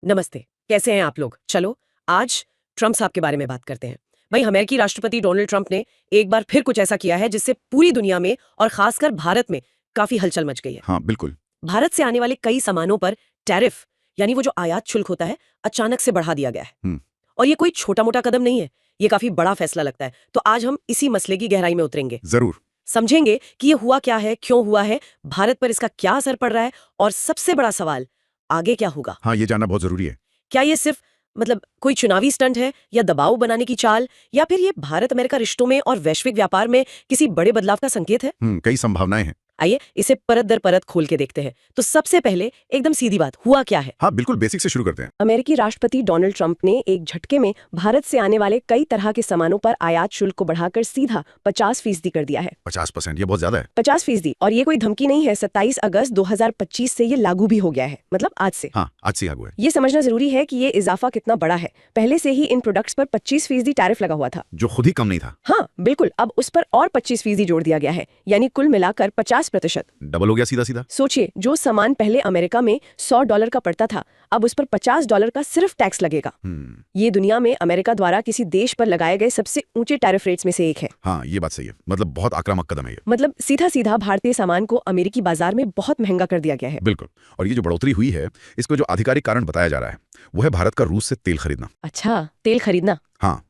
नमस्ते। कैसे हैं आप लोग? चलो आज ट्रम्प साहब के बारे में बात करते हैं। भाई, अमेरिकी राष्ट्रपति डोनाल्ड ट्रम्प ने एक बार फिर कुछ ऐसा किया है जिससे पूरी दुनिया में और खासकर भारत में काफी हलचल मच गई है। हाँ, बिल्कुल। भारत से आने वाले कई सामानों पर टैरिफ यानी वो जो आयात शुल्क होता है, अचानक से बढ़ा दिया गया है। हम्म, और ये कोई छोटा मोटा कदम नहीं है, ये काफी बड़ा फैसला लगता है। तो आज हम इसी मसले की गहराई में उतरेंगे, जरूर। समझेंगे कि ये हुआ क्या है, क्यों हुआ है, भारत पर इसका क्या असर पड़ रहा है, और सबसे बड़ा सवाल, आगे क्या होगा। हाँ, ये जानना बहुत जरूरी है। क्या ये सिर्फ कोई चुनावी स्टंट है, या दबाव बनाने की चाल, या फिर ये भारत अमेरिका रिश्तों में और वैश्विक व्यापार में किसी बड़े बदलाव का संकेत है? कई संभावनाएं हैं। आइए इसे परत दर परत खोल के देखते हैं। तो सबसे पहले एकदम सीधी बात, हुआ क्या है? हाँ, बिल्कुल बेसिक से शुरू करते हैं। अमेरिकी राष्ट्रपति डोनाल्ड ट्रंप ने एक झटके में भारत से आने वाले कई तरह के सामानों पर आयात शुल्क को बढ़ाकर सीधा 50% कर दिया है। 50%, ये बहुत ज्यादा है। 50%। और ये कोई धमकी नहीं है, 27 अगस्त 2025 से ये लागू भी हो गया है, मतलब आज से। हाँ, आज से लागू है। ये समझना जरूरी है कि ये इजाफा कितना बड़ा है। पहले से ही इन प्रोडक्ट्स पर 25% टैरिफ लगा हुआ था, जो खुद ही कम नहीं था। हाँ बिल्कुल। अब उस पर और 25% जोड़ दिया गया है, यानी कुल मिलाकर 50%। डबल हो गया सीधा सीधा। सोचिए, जो सामान पहले अमेरिका में $100 का पड़ता था, अब उस पर $50 का सिर्फ टैक्स लगेगा। ये दुनिया में अमेरिका द्वारा किसी देश पर लगाए गए सबसे ऊंचे टैरिफ रेट्स में से एक है। हाँ, ये बात सही है। मतलब बहुत आक्रामक कदम है ये। मतलब सीधा सीधा भारतीय सामान को अमेरिकी बाजार में बहुत महंगा कर दिया गया है। बिल्कुल। और ये जो बढ़ोतरी हुई है, इसको जो आधिकारिक कारण बताया जा रहा है वो है भारत का रूस से तेल खरीदना। अच्छा, तेल खरीदना। हाँ,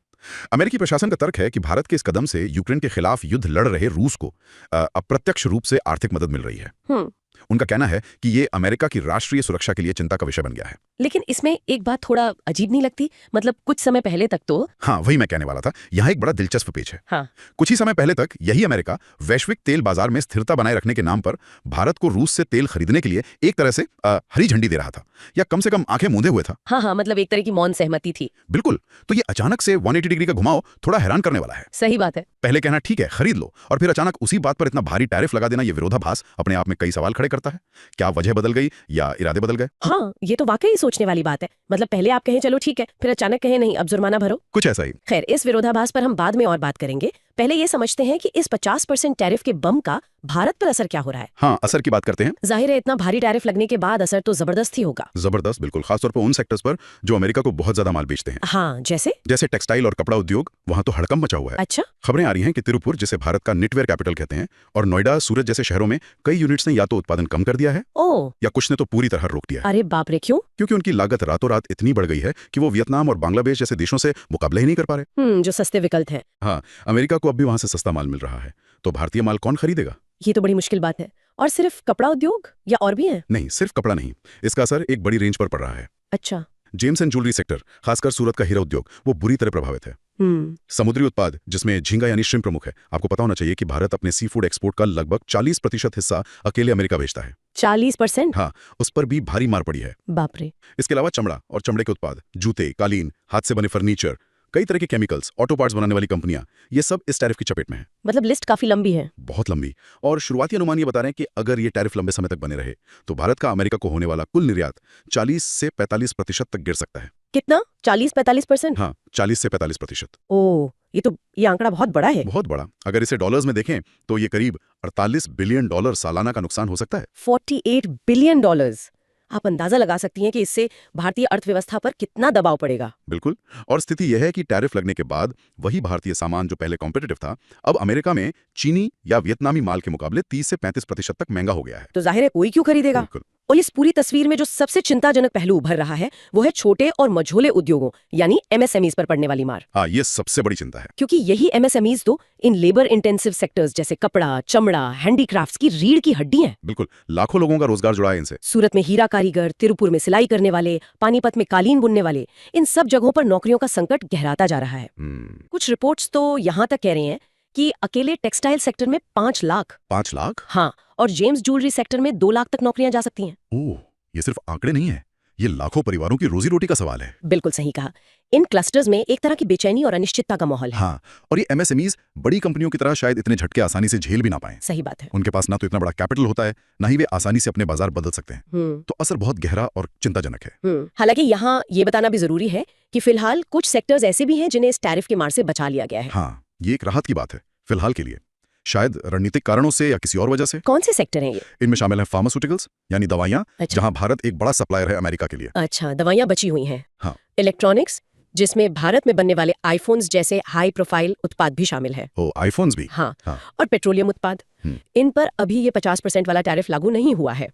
अमेरिकी प्रशासन का तर्क है कि भारत के इस कदम से यूक्रेन के खिलाफ युद्ध लड़ रहे रूस को अप्रत्यक्ष रूप से आर्थिक मदद मिल रही है। उनका कहना है कि ये अमेरिका की राष्ट्रीय सुरक्षा के लिए चिंता का विषय बन गया है। लेकिन इसमें एक बात थोड़ा अजीब नहीं लगती? मतलब कुछ समय पहले तक तो। हाँ, वही मैं कहने वाला था। यहाँ एक बड़ा दिलचस्प पेच है। हाँ। कुछ ही समय पहले तक यही अमेरिका वैश्विक तेल बाजार में स्थिरता बनाए रखने के नाम पर भारत को रूस से तेल खरीदने के लिए एक तरह से हरी झंडी दे रहा था, या कम से कम आंखें मूंदे हुए था। हाँ हाँ, मतलब एक तरह की मौन सहमति थी। बिल्कुल। तो ये अचानक से 180 डिग्री का घुमाव थोड़ा हैरान करने वाला है। सही बात है। पहले कहना ठीक है, खरीद लो, और फिर अचानक उसी बात पर इतना भारी टैरिफ लगा देना, ये विरोधाभास अपने आप में कई सवाल खड़े करता है। क्या वजह बदल गई या इरादे बदल गए? हाँ, ये तो वाकई सोचने वाली बात है। मतलब पहले आप कहें चलो ठीक है, फिर अचानक कहें नहीं, अब जुर्माना भरो। कुछ ऐसा ही। खैर, इस विरोधाभास पर हम बाद में और बात करेंगे। पहले ये समझते हैं कि इस 50% टैरिफ के बम का भारत पर असर क्या हो रहा है। हाँ, असर की बात करते हैं। जाहिर है, इतना भारी टैरिफ लगने के बाद असर तो जबरदस्त ही होगा। जबरदस्त, बिल्कुल। खासतौर पर उन सेक्टर्स पर जो अमेरिका को बहुत ज्यादा माल बेचते हैं। हाँ, जैसे टेक्सटाइल और कपड़ा उद्योग, वहां तो हड़कंप मचा हुआ है। अच्छा। खबरें आ रही हैं कि तिरुपुर, जिसे भारत का निटवेयर कैपिटल कहते हैं, और नोएडा, सूरत जैसे शहरों में कई यूनिट्स ने या तो उत्पादन कम कर दिया है, ओह, या कुछ ने तो पूरी तरह रोक दिया है। अरे बाप रे, क्यों? क्योंकि उनकी लागत रातों रात इतनी बढ़ गई है कि वो वियतनाम और बांग्लादेश जैसे देशों से मुकाबला ही नहीं कर पा रहे। जो सस्ते विकल्प हैं। हाँ, अमेरिका को अब भी वहां से सस्ता माल मिल रहा है, तो भारतीय माल कौन खरीदेगा? ये तो बड़ी मुश्किल बात है। और सिर्फ कपड़ा उद्योग या और भी है? नहीं, सिर्फ कपड़ा नहीं। इसका असर एक बड़ी रेंज पर पड़ रहा है। अच्छा। जेम्स एंड ज्वेलरी सेक्टर, खासकर सूरत का हीरा उद्योग, वो बुरी तरह प्रभावित है। समुद्री उत्पाद, जिसमें झींगा यानी श्रिम्प प्रमुख है। आपको पता होना चाहिए कि भारत अपने सी फूड एक्सपोर्ट का लगभग 40% हिस्सा अकेले अमेरिका भेजता है। 40%? हाँ, उस पर भी भारी मार पड़ी है। बाप रे। इसके अलावा चमड़ा और चमड़े के उत्पाद, जूते, कालीन, हाथ से बने फर्नीचर, कई तरह के केमिकल्स, ऑटो पार्ट्स बनाने वाली कंपनियां, ये सब इस टैरिफ की चपेट में है। मतलब लिस्ट काफी लंबी है। बहुत लंबी। और शुरुआती अनुमान ये बता रहे हैं कि अगर ये टैरिफ लंबे समय तक बने रहे तो भारत का अमेरिका को होने वाला कुल निर्यात 40 से 45% तक गिर सकता है। कितना? 40-45%? हाँ, 40 से 45%। ओह, ये आंकड़ा बहुत बड़ा है। बहुत बड़ा। अगर इसे डॉलर्स में देखें तो ये करीब $48 बिलियन सालाना का नुकसान हो सकता है। $48 बिलियन। आप अंदाजा लगा सकती हैं कि इससे भारतीय अर्थव्यवस्था पर कितना दबाव पड़ेगा। बिल्कुल। और स्थिति यह है कि टैरिफ लगने के बाद वही भारतीय सामान जो पहले कॉम्पिटिटिव था, अब अमेरिका में चीनी या वियतनामी माल के मुकाबले 30 से 35% तक महंगा हो गया है। तो जाहिर है कोई क्यों खरीदेगा। बिल्कुल। और इस पूरी तस्वीर में जो सबसे चिंताजनक पहलू उभर रहा है वो है छोटे और मझोले उद्योगों यानी एमएसएमईज पर पड़ने वाली मार। हाँ, ये सबसे बड़ी चिंता है। क्योंकि यही एमएसएमईज तो इन लेबर इंटेंसिव सेक्टर्स जैसे कपड़ा, चमड़ा, हैंडीक्राफ्ट्स की रीढ़ की हड्डी हैं। बिल्कुल। लाखों लोगों का रोजगार जुड़ा है इनसे। सूरत में हीरा कारीगर, तिरुपुर में सिलाई करने वाले, पानीपत में कालीन बुनने वाले, इन सब जगहों पर नौकरियों का संकट गहराता जा रहा है। कुछ रिपोर्ट्स तो यहाँ तक कह रही हैं कि अकेले टेक्सटाइल सेक्टर में 5 लाख। 5 लाख? हाँ, और जेम्स ज्वेलरी सेक्टर में 2 लाख तक नौकरियां जा सकती हैं। ओह, ये सिर्फ आंकड़े नहीं है, ये लाखों परिवारों की रोजी रोटी का सवाल है। बिल्कुल सही कहा। इन क्लस्टर्स में एक तरह की बेचैनी और अनिश्चितता का माहौल है। हाँ, और ये एमएसएमईज बड़ी कंपनियों की तरह शायद इतने झटके आसानी से झेल भी ना पाएं। सही बात है। उनके पास ना तो इतना बड़ा कैपिटल होता है, ना ही वे आसानी से अपने बाजार बदल सकते हैं। तो असर बहुत गहरा और चिंताजनक है। हालांकि यहाँ ये बताना भी जरूरी है कि फिलहाल कुछ सेक्टर्स ऐसे भी हैं जिन्हें इस टैरिफ की मार से बचा लिया गया है। हाँ, ये एक राहत की बात है फिलहाल के लिए। शायद रणनीतिक कारणों से या किसी और वजह से। कौन से सेक्टर हैं ये? इनमें शामिल है फार्मास्यूटिकल्स यानी दवाइयाँ, अच्छा। जहां भारत एक बड़ा सप्लायर है अमेरिका के लिए। अच्छा, दवाइयाँ बची हुई हैं। हाँ। इलेक्ट्रॉनिक्स, जिसमें भारत में बनने वाले आईफोन्स जैसे हाई प्रोफाइल उत्पाद भी शामिल है। ओ, आईफोन्स भी। हाँ। हाँ। और पेट्रोलियम उत्पाद, इन पर अभी ये 50% वाला टैरिफ लागू नहीं हुआ है।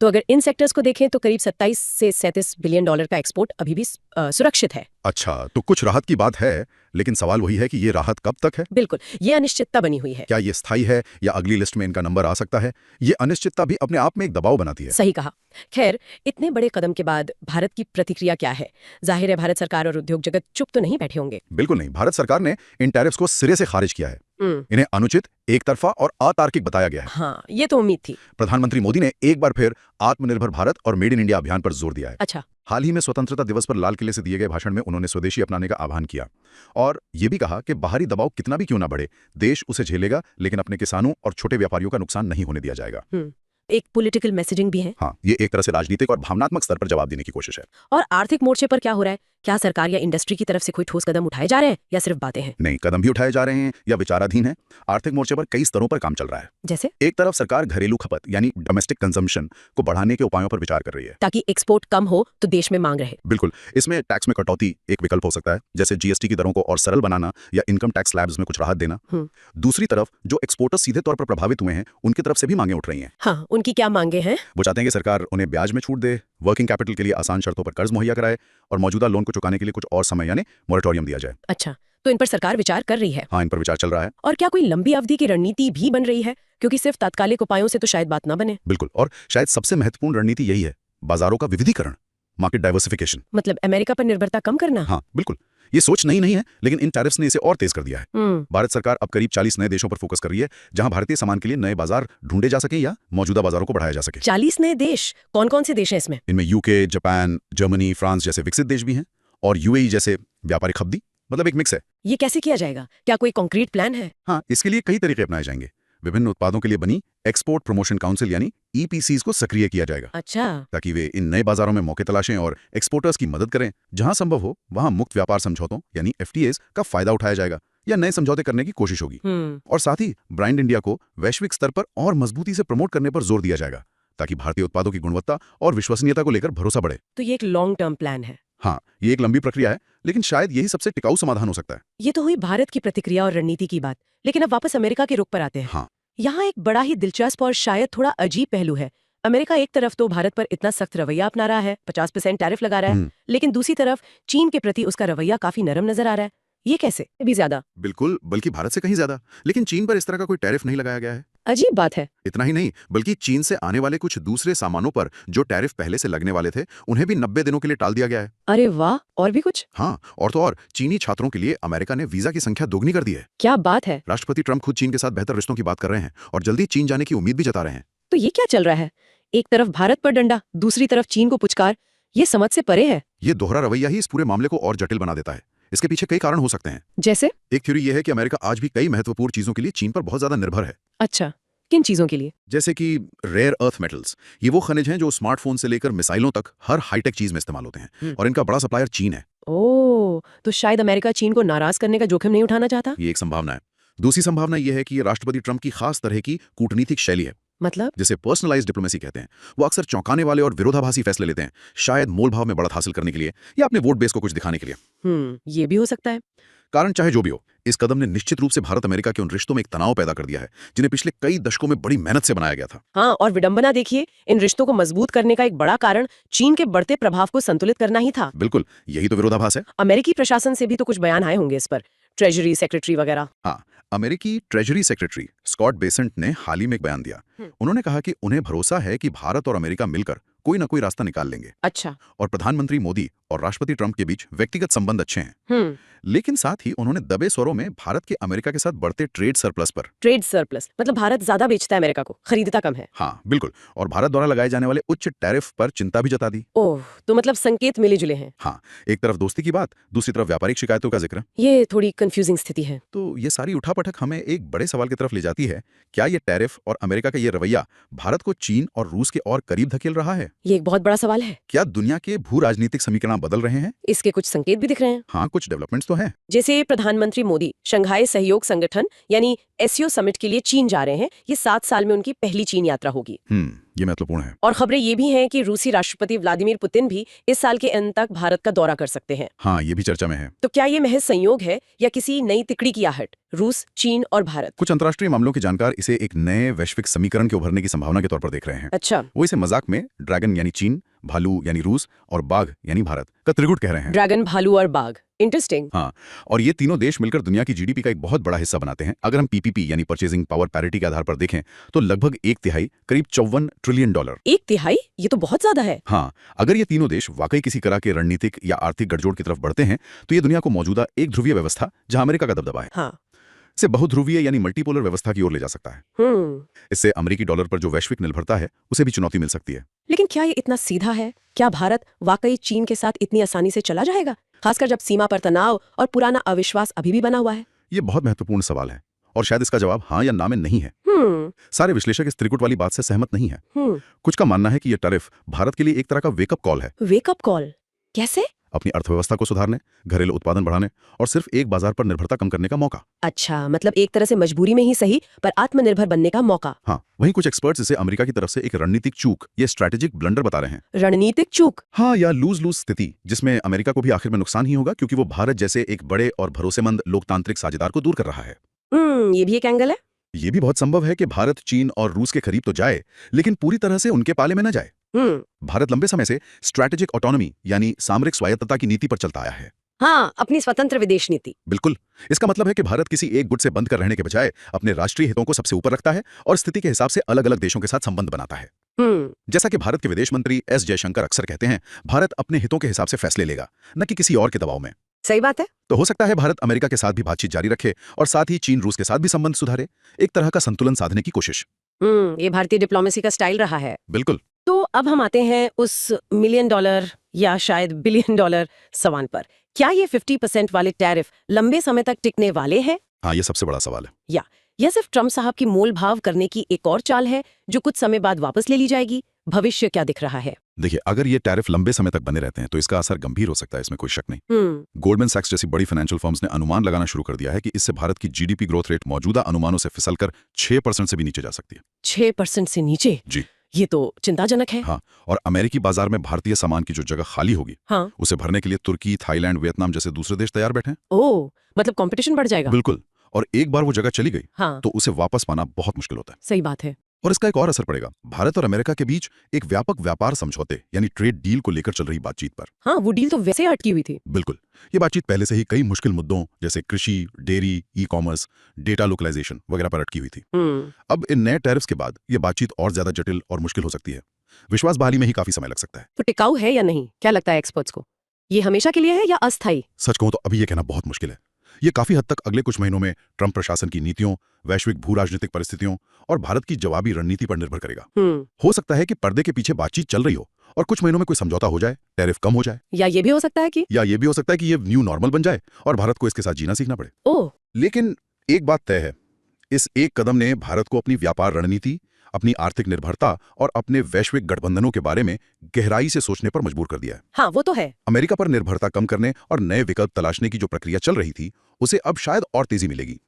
तो अगर इन सेक्टर्स को देखें तो करीब 27 से 37 बिलियन डॉलर का एक्सपोर्ट अभी भी सुरक्षित है। अच्छा, तो कुछ राहत की बात है, लेकिन सवाल वही है कि ये राहत कब तक है? बिल्कुल, ये अनिश्चितता बनी हुई है। क्या ये स्थायी है या अगली लिस्ट में इनका नंबर आ सकता है? ये अनिश्चितता भी अपने आप में एक दबाव बनाती है। सही कहा। खैर, इतने बड़े कदम के बाद भारत की प्रतिक्रिया क्या है? जाहिर है भारत सरकार और उद्योग जगत चुप तो नहीं बैठे होंगे। बिल्कुल नहीं। भारत सरकार ने इन टैरिफ्स को सिरे से खारिज किया है। इन्हें अनुचित, एक तरफा और अतार्किक बताया गया है। हाँ, ये तो उम्मीद थी। प्रधानमंत्री मोदी ने एक बार फिर आत्मनिर्भर भारत और मेड इन इंडिया अभियान पर जोर दिया है। अच्छा। हाल ही में स्वतंत्रता दिवस पर लाल किले से दिए गए भाषण में उन्होंने स्वदेशी अपनाने का आह्वान किया और ये भी कहा कि बाहरी दबाव कितना भी क्यों ना बढ़े, देश उसे झेलेगा, लेकिन अपने किसानों और छोटे व्यापारियों का नुकसान नहीं होने दिया जाएगा। एक पॉलिटिकल मैसेजिंग भी है। हाँ, ये एक तरह से राजनीतिक और भावनात्मक स्तर पर जवाब देने की कोशिश है। और आर्थिक मोर्चे पर क्या हो रहा है? क्या सरकार या इंडस्ट्री की तरफ से कोई ठोस कदम उठाए जा रहे हैं या सिर्फ बातें हैं? नहीं, कदम भी उठाए जा रहे हैं या विचाराधीन है। आर्थिक मोर्चे पर कई स्तरों पर काम चल रहा है। जैसे? एक तरफ सरकार घरेलू खपत यानी डोमेस्टिक कंजम्पशन को बढ़ाने के उपायों पर विचार कर रही है, ताकि एक्सपोर्ट कम हो तो देश में मांग रहे। बिल्कुल। इसमें टैक्स में कटौती एक विकल्प हो सकता है, जैसे जीएसटी की दरों को और सरल बनाना या इनकम टैक्स स्लैब्स में कुछ राहत देना। दूसरी तरफ जो एक्सपोर्टर्स सीधे तौर पर प्रभावित हुए हैं, उनकी तरफ से भी मांगे उठ रही हैं। हाँ, उनकी क्या मांगे हैं? वो चाहते हैं कि सरकार उन्हें ब्याज में छूट दे, वर्किंग कैपिटल के लिए आसान शर्तों पर कर्ज मुहैया कराए और मौजूदा लोन को चुकाने के लिए कुछ और समय यानी मोरेटोरियम दिया जाए। अच्छा, तो इन पर सरकार विचार कर रही है। हाँ, इन पर विचार चल रहा है। और क्या कोई लंबी अवधि की रणनीति भी बन रही है? क्योंकि सिर्फ तात्कालिक उपायों से तो शायद बात ना बने। बिल्कुल, और शायद सबसे महत्वपूर्ण रणनीति यही है, बाजारों का विविधीकरण, मार्केट डाइवर्सिफिकेशन। मतलब अमेरिका पर निर्भरता कम करना। हाँ, बिल्कुल। ये सोच नई नहीं है, लेकिन इन टैरिफ्स ने इसे और तेज कर दिया है। भारत सरकार अब करीब 40 नए देशों पर फोकस कर रही है, जहां भारतीय सामान के लिए नए बाजार ढूंढे जा सके या मौजूदा बाजारों को बढ़ाया जा सके। 40 नए देश? कौन कौन से देश हैं इसमें? इनमें यूके, जापान, जर्मनी, फ्रांस जैसे विकसित देश भी हैं और यूएई जैसे व्यापारिक हब भी, मतलब एक मिक्स है। ये कैसे किया जाएगा? क्या कोई कॉन्क्रीट प्लान है? हाँ, इसके लिए कई तरीके अपनाए जाएंगे। विभिन्न उत्पादों के लिए बनी एक्सपोर्ट प्रमोशन काउंसिल यानी ईपीसीज को सक्रिय किया जाएगा। अच्छा। ताकि वे इन नए बाजारों में मौके तलाशें और एक्सपोर्टर्स की मदद करें। जहां संभव हो वहां मुक्त व्यापार समझौतों यानी एफटीएस का फायदा उठाया जाएगा या नए समझौते करने की कोशिश होगी। और साथ ही ब्रांड इंडिया को वैश्विक स्तर पर और मजबूती से प्रमोट करने पर जोर दिया जाएगा, ताकि भारतीय उत्पादों की गुणवत्ता और विश्वसनीयता को लेकर भरोसा बढ़े। तो ये एक लॉन्ग टर्म प्लान है। हाँ, ये एक लंबी प्रक्रिया है, लेकिन शायद यही सबसे टिकाऊ समाधान हो सकता है। ये तो हुई भारत की प्रतिक्रिया और रणनीति की बात, लेकिन अब वापस अमेरिका के रुख पर आते हैं। हाँ। यहाँ एक बड़ा ही दिलचस्प और शायद थोड़ा अजीब पहलू है। अमेरिका एक तरफ तो भारत पर इतना सख्त रवैया अपना रहा है, 50% टैरिफ लगा रहा है, लेकिन दूसरी तरफ चीन के प्रति उसका रवैया काफी नरम नजर आ रहा है। ये कैसे? भी ज्यादा? बिल्कुल, बल्कि भारत से कहीं ज्यादा। लेकिन चीन पर इस तरह का कोई टैरिफ नहीं लगाया गया है। अजीब बात है। इतना ही नहीं, बल्कि चीन से आने वाले कुछ दूसरे सामानों पर जो टैरिफ पहले से लगने वाले थे, उन्हें भी 90 दिनों के लिए टाल दिया गया है। अरे वाह, और भी कुछ? हाँ, और तो और चीनी छात्रों के लिए अमेरिका ने वीजा की संख्या दोगुनी कर दी है। क्या बात है। राष्ट्रपति ट्रंप खुद चीन के साथ बेहतर रिश्तों की बात कर रहे हैं और जल्दी चीन जाने की उम्मीद भी जता रहे हैं। तो ये क्या चल रहा है? एक तरफ भारत पर डंडा, दूसरी तरफ चीन को पुचकार। ये समझ से परे है। ये दोहरा रवैया ही इस पूरे मामले को और जटिल बना देता है। इसके पीछे कई कारण हो सकते हैं। जैसे? एक थ्योरी ये है कि अमेरिका आज भी कई महत्वपूर्ण चीजों के लिए चीन पर बहुत ज्यादा निर्भर है। अच्छा, किन चीजों के लिए? जैसे कि रेयर अर्थ मेटल्स। ये वो खनिज हैं जो स्मार्टफोन से लेकर मिसाइलों तक हर हाईटेक चीज में इस्तेमाल होते हैं और इनका बड़ा सप्लायर चीन है। ओह, तो शायद अमेरिका चीन को नाराज करने का जोखिम नहीं उठाना चाहता। ये एक संभावना है। दूसरी संभावना यह है कि ये राष्ट्रपति ट्रंप की खास तरह की कूटनीतिक शैली है, मतलब जिसे पर्सनलाइज्ड डिप्लोमेसी कहते हैं। वो अक्सर चौंकाने वाले और विरोधाभासी फैसले लेते हैं, शायद मोल भाव में बढ़त हासिल करने के लिए या अपने वोट बेस को कुछ दिखाने के लिए। ये भी हो सकता है। कारण चाहे जो भी हो, इस कदम ने निश्चित रूप से भारत अमेरिका के उन रिश्तों में एक तनाव पैदा कर दिया है, जिन्हें पिछले कई दशकों में बड़ी मेहनत से बनाया गया था। हाँ, और विडंबना देखिए, इन रिश्तों को मजबूत करने का एक बड़ा कारण चीन के बढ़ते प्रभाव को संतुलित करना ही था। बिल्कुल, यही तो विरोधाभास है। अमेरिकी प्रशासन से भी तो कुछ बयान आए होंगे इस पर, ट्रेजरी सेक्रेटरी वगैरह। हाँ, अमेरिकी ट्रेजरी सेक्रेटरी स्कॉट बेसेंट ने हाल ही में एक बयान दिया। उन्होंने कहा कि उन्हें भरोसा है कि भारत और अमेरिका मिलकर कोई ना कोई रास्ता निकाल लेंगे। अच्छा। और प्रधानमंत्री मोदी और राष्ट्रपति ट्रंप के बीच व्यक्तिगत संबंध अच्छे हैं। लेकिन साथ ही उन्होंने दबे स्वरों में भारत के अमेरिका के साथ बढ़ते ट्रेड सरप्लस पर। ट्रेड सरप्लस मतलब भारत ज्यादा बेचता है अमेरिका को, खरीदता कम है। हाँ, बिल्कुल। और भारत द्वारा लगाए जाने वाले उच्च टैरिफ पर चिंता भी जता दी। ओह, तो मतलब संकेत मिले जुले हैं। हाँ, एक तरफ दोस्ती की बात, दूसरी तरफ व्यापारिक शिकायतों का जिक्र। ये थोड़ी कंफ्यूजिंग स्थिति है। तो ये सारी उठापटक हमें एक बड़े सवाल की तरफ ले जाती है। क्या ये टैरिफ और अमेरिका का ये रवैया भारत को चीन और रूस के और करीब धकेल रहा है? ये एक बहुत बड़ा सवाल है। क्या दुनिया के भू राजनीतिक समीकरण अपना बदल रहे हैं। इसके कुछ संकेत भी दिख रहे हैं। हाँ, कुछ डेवलपमेंट्स तो हैं। जैसे प्रधानमंत्री मोदी शंघाई सहयोग संगठन यानी एससीओ समिट के लिए चीन जा रहे हैं। ये 7 साल में उनकी पहली चीन यात्रा होगी। ये महत्वपूर्ण है। और खबरें ये भी हैं कि रूसी राष्ट्रपति व्लादिमीर पुतिन भी इस साल के अंत तक भारत का दौरा कर सकते हैं। हाँ, ये भी चर्चा में है। तो क्या ये महज संयोग है या किसी नई तिकड़ी की आहट? रूस, चीन और भारत। कुछ अंतर्राष्ट्रीय मामलों के जानकार इसे एक नए वैश्विक समीकरण के उभरने की संभावना के तौर पर देख रहे हैं। अच्छा। वो इसे मजाक में ड्रैगन यानी चीन, भालू यानी रूस और बाघ यानी भारत का त्रिगुट कह रहे हैं। ड्रैगन, भालू और बाघ, इंटरेस्टिंग। हाँ, और ये तीनों देश मिलकर दुनिया की जीडीपी का एक बहुत बड़ा हिस्सा बनाते हैं। अगर हम पीपीपी यानी परचेजिंग पावर पैरिटी के आधार पर देखें तो लगभग 1/3 करीब $54 ट्रिलियन। 1/3? ये तो बहुत ज्यादा है। हाँ, अगर ये तीनों देश वाकई किसी तरह के रणनीतिक या आर्थिक गठजोड़ की तरफ बढ़ते हैं तो ये दुनिया को मौजूदा एक ध्रुवीय व्यवस्था, जहां अमेरिका का दबदबा है, हाँ, से बहुध्रुवीय यानी मल्टीपोलर व्यवस्था की ओर ले जा सकता है। इससे अमेरिकी डॉलर पर जो वैश्विक निर्भरता है उसे भी चुनौती मिल सकती है। लेकिन क्या ये इतना सीधा है? क्या भारत वाकई चीन के साथ इतनी आसानी से चला जाएगा, खासकर जब सीमा पर तनाव और पुराना अविश्वास अभी भी बना हुआ है? ये बहुत महत्वपूर्ण सवाल है और शायद इसका जवाब हाँ या ना में नहीं है। सारे विश्लेषक इस त्रिकुट वाली बात से सहमत नहीं है। कुछ का मानना है कि यह टैरिफ भारत के लिए एक तरह का वेकअप कॉल है। Wake up call? कैसे? अपनी अर्थव्यवस्था को सुधारने, घरेलू उत्पादन बढ़ाने और सिर्फ एक बाजार पर निर्भरता कम करने का मौका। अच्छा, मतलब एक तरह से मजबूरी में ही सही पर आत्मनिर्भर बनने का मौका। हाँ, वहीं कुछ एक्सपर्ट्स इसे अमेरिका की तरफ से एक रणनीतिक चूक या स्ट्रैटेजिक ब्लंडर बता रहे हैं। रणनीतिक चूक? हाँ, या लूज लूज स्थिति जिसमें अमेरिका को भी आखिर में नुकसान ही होगा क्योंकि वो भारत जैसे एक बड़े और भरोसेमंद लोकतांत्रिक साझेदार को दूर कर रहा है। ये भी एक एंगल है। ये भी बहुत संभव है कि भारत चीन और रूस के करीब तो जाए लेकिन पूरी तरह से उनके पाले में न जाए। भारत लंबे समय से स्ट्रैटेजिक ऑटोनॉमी यानी सामरिक स्वायत्तता की नीति पर चलता आया है। हाँ, अपनी स्वतंत्र विदेश नीति। बिल्कुल। इसका मतलब है कि भारत किसी एक गुट से बंद कर रहने के बजाय अपने राष्ट्रीय हितों को सबसे ऊपर रखता है और स्थिति के हिसाब से अलग अलग देशों के साथ संबंध बनाता है। जैसा कि भारत के विदेश मंत्री एस जयशंकर अक्सर कहते हैं, भारत अपने हितों के हिसाब से फैसले लेगा, न कि किसी और के दबाव में। सही बात है। तो हो सकता है भारत अमेरिका के साथ भी बातचीत जारी रखे और साथ ही चीन रूस के साथ भी संबंध सुधारे, एक तरह का संतुलन साधने की कोशिश। ये भारतीय डिप्लोमेसी का स्टाइल रहा है। बिल्कुल। तो अब हम आते हैं उस $1 मिलियन या शायद $1 बिलियन सवाल पर। क्या ये 50% वाले टैरिफ लंबे समय तक टिकने वाले हैं? हाँ, ये सबसे बड़ा सवाल है। या सिर्फ ट्रम्प साहब की मोल भाव करने की एक और चाल है जो कुछ समय बाद वापस ले ली जाएगी? भविष्य क्या दिख रहा है? देखिए, अगर ये टैरिफ लंबे समय तक बने रहते हैं तो इसका असर गंभीर हो सकता है, इसमें कोई शक नहीं। गोल्डमैन सैक्स जैसी बड़ी फाइनेंशियल फर्म्स ने अनुमान लगाना शुरू कर दिया है कि इससे भारत की जीडीपी ग्रोथ रेट मौजूदा अनुमानों से फिसलकर 6% से भी नीचे जा सकती है। 6% से नीचे? जी। ये तो चिंताजनक है। हाँ, और अमेरिकी बाजार में भारतीय सामान की जो जगह खाली होगी, हाँ, उसे भरने के लिए तुर्की, थाईलैंड, वियतनाम जैसे दूसरे देश तैयार बैठे हैं। ओह, मतलब कंपटीशन बढ़ जाएगा। बिल्कुल। और एक बार वो जगह चली गई, हाँ, तो उसे वापस पाना बहुत मुश्किल होता है। सही बात है। और इसका एक और असर पड़ेगा भारत और अमेरिका के बीच एक व्यापक व्यापार समझौते यानी ट्रेड डील को लेकर चल रही बातचीत पर। हाँ, वो डील तो वैसे अटकी हुई थी। बिल्कुल। ये बातचीत पहले से ही कई मुश्किल मुद्दों जैसे कृषि, डेयरी, ई-कॉमर्स, डेटा लोकलाइजेशन वगैरह पर अटकी हुई थी। अब इन नए टैरिफ्स के बाद ये बातचीत और ज्यादा जटिल और मुश्किल हो सकती है। विश्वास बहाली में ही काफी समय लग सकता है। तो टिकाऊ है या नहीं, क्या लगता है एक्सपर्ट्स को? ये हमेशा के लिए है या अस्थायी? सच कहूं तो अभी ये कहना बहुत मुश्किल है। ये काफी हद तक अगले कुछ महीनों में ट्रंप प्रशासन की नीतियों, वैश्विक भू राजनीतिक परिस्थितियों और भारत की जवाबी रणनीति पर निर्भर करेगा। हो सकता है कि पर्दे के पीछे बातचीत चल रही हो और कुछ महीनों में कोई समझौता हो जाए, टैरिफ कम हो जाए। या ये भी हो सकता है कि ये न्यू नॉर्मल बन जाए और भारत को इसके साथ जीना सीखना पड़े। ओह, लेकिन एक बात तय है, इस एक कदम ने भारत को अपनी व्यापार रणनीति, अपनी आर्थिक निर्भरता और अपने वैश्विक गठबंधनों के बारे में गहराई से सोचने पर मजबूर कर दिया है। हाँ, वो तो है। अमेरिका पर निर्भरता कम करने और नए विकल्प तलाशने की जो प्रक्रिया चल रही थी, उसे अब शायद और तेजी मिलेगी।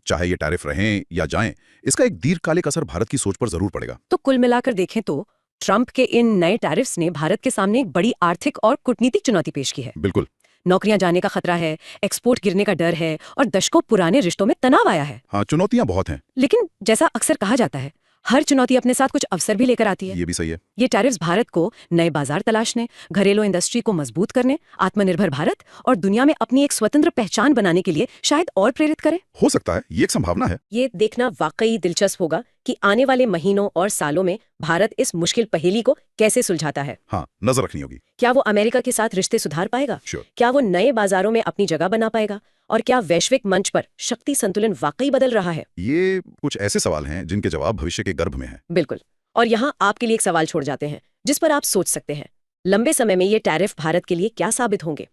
चाहे ये टैरिफ रहें या जाएं, इसका एक दीर्घकालिक असर भारत की सोच पर जरूर पड़ेगा। तो कुल मिलाकर देखें तो ट्रंप के इन नए टैरिफ्स ने भारत के सामने एक बड़ी आर्थिक और कूटनीतिक चुनौती पेश की है। बिल्कुल। नौकरियां जाने का खतरा है, एक्सपोर्ट गिरने का डर है और दशकों पुराने रिश्तों में तनाव आया है। हाँ, चुनौतियां बहुत हैं। लेकिन जैसा अक्सर कहा जाता है, हर चुनौती अपने साथ कुछ अवसर भी लेकर आती है। ये भी सही है। ये टैरिफ्स भारत को नए बाजार तलाशने, घरेलू इंडस्ट्री को मजबूत करने, आत्मनिर्भर भारत और दुनिया में अपनी एक स्वतंत्र पहचान बनाने के लिए शायद और प्रेरित करे। हो सकता है, ये एक संभावना है। ये देखना वाकई दिलचस्प होगा कि आने वाले महीनों और सालों में भारत इस मुश्किल पहेली को कैसे सुलझाता है। हाँ, नजर रखनी होगी। क्या वो अमेरिका के साथ रिश्ते सुधार पाएगा? क्या वो नए बाजारों में अपनी जगह बना पाएगा? और क्या वैश्विक मंच पर शक्ति संतुलन वाकई बदल रहा है? ये कुछ ऐसे सवाल हैं जिनके जवाब भविष्य के गर्भ में हैं। बिल्कुल। और यहाँ आपके लिए एक सवाल छोड़ जाते हैं जिस पर आप सोच सकते हैं, लंबे समय में ये टैरिफ भारत के लिए क्या साबित होंगे?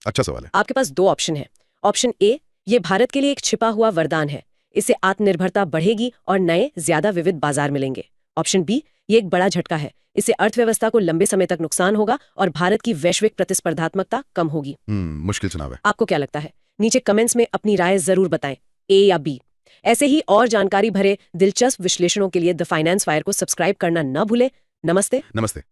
अच्छा सवाल है। आपके पास 2 ऑप्शन है। ऑप्शन ए, ये भारत के लिए एक छिपा हुआ वरदान है, इससे आत्मनिर्भरता बढ़ेगी और नए ज्यादा विविध बाजार मिलेंगे। ऑप्शन बी, ये एक बड़ा झटका है। इससे अर्थव्यवस्था को लंबे समय तक नुकसान होगा और भारत की वैश्विक प्रतिस्पर्धात्मकता कम होगी। मुश्किल चुनाव है। आपको क्या लगता है? नीचे कमेंट्स में अपनी राय जरूर बताएं, ए या बी। ऐसे ही और जानकारी भरे दिलचस्प विश्लेषणों के लिए द फाइनेंस वायर को सब्सक्राइब करना न भूलें। नमस्ते। नमस्ते।